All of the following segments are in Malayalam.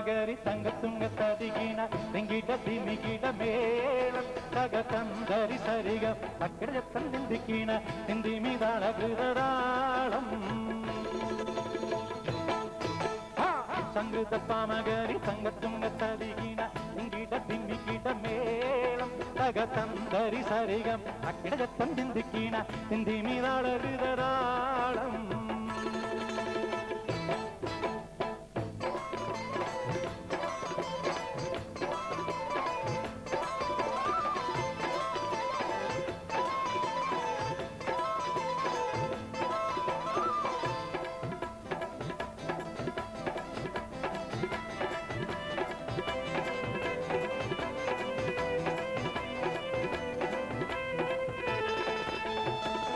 పామగరి సంగతుంగ తదిగిన లింగిట దిమిగిట మేళం తగతందరి సరిగ అక్కడ చెప్తాను దిందికిన హింది మీద అలగుదరాళం సంగృత పామగరి సంగతుంగ తదిగిన లింగిట దిమిగిట మేళం తగతందరి సరిగ అక్కడ చెప్తాను దిందికిన హింది మీద అలగుదరాళం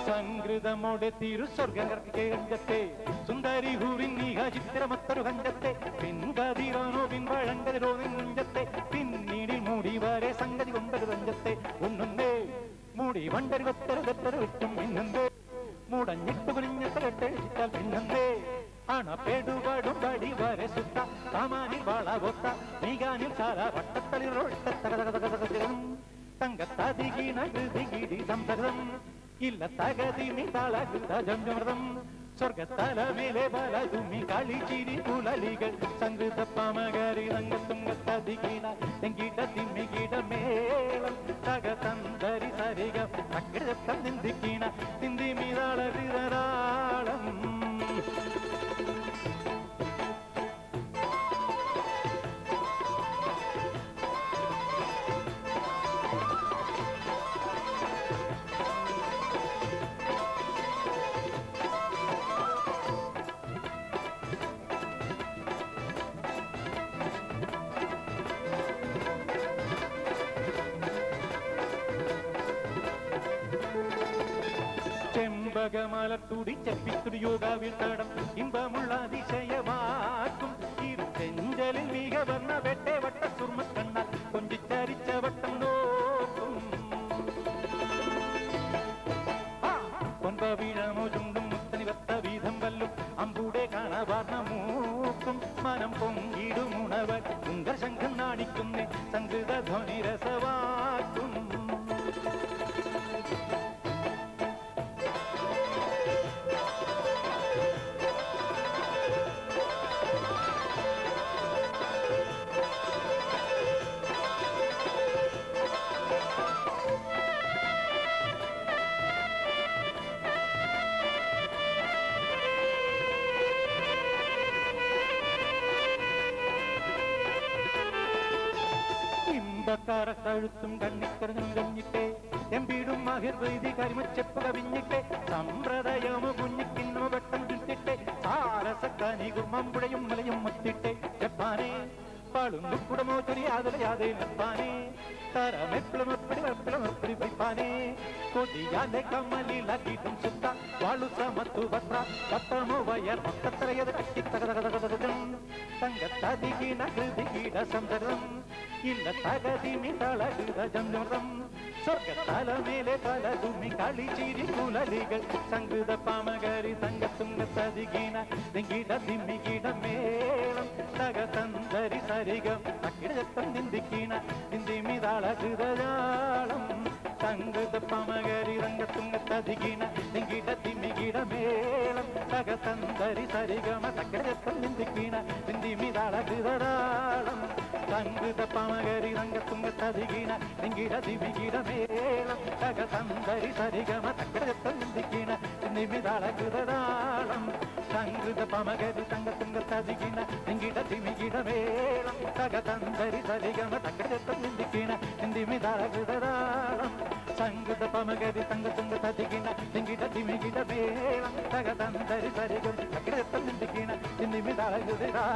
സംഗൃതമോടെ തിരു സ്വർഗത്തെ സുന്ദരി ഹൂറിൻ നീഹ ചിത്രമൊത്തൊരു കഞ്ചത്തെ പിൻകതിരാനോ പിൻപഴങ്കതിരോ നിഞ്ചത്തെ പിന്നീടിൽ മൂടി വരെ സംഗതി കൊണ്ടൊരു തഞ്ചത്തെ ഒന്നുന്നേ മൂടി വണ്ടൊരു കൊത്തരു വിട്ടും പിന്നന്തേ മൂടഞ്ഞിട്ട് കുനിഞ്ഞത്തെ കെട്ടഴിച്ചിട്ടാൽ പിന്നന്തേ അണപ്പെടുപാടും പടി വരെ സുത്ത സാമാനിൽ വള കൊത്ത നീകാനിൽ സാല വട്ടത്തളിറൊട്ടത്തകതകതകതകം തങ്കത്തതികിണ കൃതികിടി സംസരം ഇല്ല തകതി മിതാളകുത ജംജമൃതം സ്വർഗത്തല മേലെ ബലതുമി കളിച്ചിരി പുലലികൾ സംഗൃത പാമകരി രംഗത്തുങ്കത്തതികിണ തെങ്കിട തിമ്മികിട മേളം തകതന്തരി സരിക അക്കരത്തം നിന്ദിക്കിണ തിന്തി മിതാളകുതരാളം ചെമ്പകമലത്തുടി ചെപ്പിത്തുടി യോഗാവിൽ തടം ഇമ്പമുള്ള അതിശയമാക്കും ഇരുചെഞ്ചലിൽ മിക വർണ്ണ വെട്ടെ വട്ട സുർമ കണ്ണാൽ കൊഞ്ചിച്ചരിച്ച വട്ടം നോക്കും പൊൻപവിഴമോ ചുണ്ടും മുത്തനി വത്ത വീതം വല്ലും അമ്പൂടെ കാണാവാർന്ന മൂക്കും മനം പൊങ്കിടുമുണവൻ സുന്ദരശംഖം നാണിക്കുന്നേ സംഗൃത ധ്വനി രസവാക്കും കഴുത്തും കണ്ണിക്കറിഞ്ഞും കഞ്ഞിട്ടേ എമ്പീടും മഹിർ വൈദി കരിമച്ചെപ്പ് കവിഞ്ഞിട്ടെ സമ്പ്രദായമോ കുഞ്ഞിക്കിന്നോ വെട്ടം ചുറ്റിട്ടെ സാരസക്കനികും മമ്പുഴയും മലയും മത്തിട്ടെ ജപ്പാനെ പളുങ്കുടമോ ചൊരിയാതലയാതെ നിർത്താനേ തരമെപ്പിളമെപ്പിടി വയ്പ്പാനേ കൊതിയാലെ കമ്മലിലാക്കിയിട്ടും സുത്ത വാളു സമത്തു പത്ര പത്രമോ വയർ മൊത്തത്രയത് കെട്ടിത്തകതകതകതകം തങ്കത്തതികിണ കൃതികീട സംസരം ഇല്ല തകതി മിതളകുത ജംജമൃതം സ്വർഗത്തല മേലെ പലതുമി കളിച്ചിരി കുലലികൾ സംഗൃത പാമകരി സംഗത്തുങ്കത്തതികിണ ലിംഗിട തിമ്മികിട മേളം തകതന്തരി സരികം അക്കിടത്തം നിന്ദിക്കിണ നിന്ദി മിതളകുതജാളം സംഗൃത പാമകരി രംഗത്തുങ്കത്തതികിണ ലിംഗിട തിമ്മികിട മേളം തകതന്തരി സരിഗമ തക്കിടത്തം നിന്ദിക്കിണ നിന്ദി മിതളകുതജാളം സംഗൃത പാമകരി രംഗത്തുങ്കത്തതികിണ ലിംഗിട തിമ്മികിട മേളം തകതന്തരി സരിഗമ തക്കിടത്തം നിന്ദിക്കിണ നിന്ദി മിതളകുതജാളം സംഗൃത പാമകരി സംഗത്തുങ്കത്തതികിണ ലിംഗിട തിമ്മികിട മേളം തകതന്തരി സരിഗമ തക്കിടത്തം നിന്ദിക്കിണ നിന്ദി മിതളകുതജാളം സംഗൃത പാമകരി സംഗത്തുങ്കത്തതികിണ ലിംഗിട തിമ്മികിട മേളം തകതന്തരി സരിഗമ തക്കിടത്തം നിന്ദിക്കിണ നിന്ദി മിതളകുതജാളം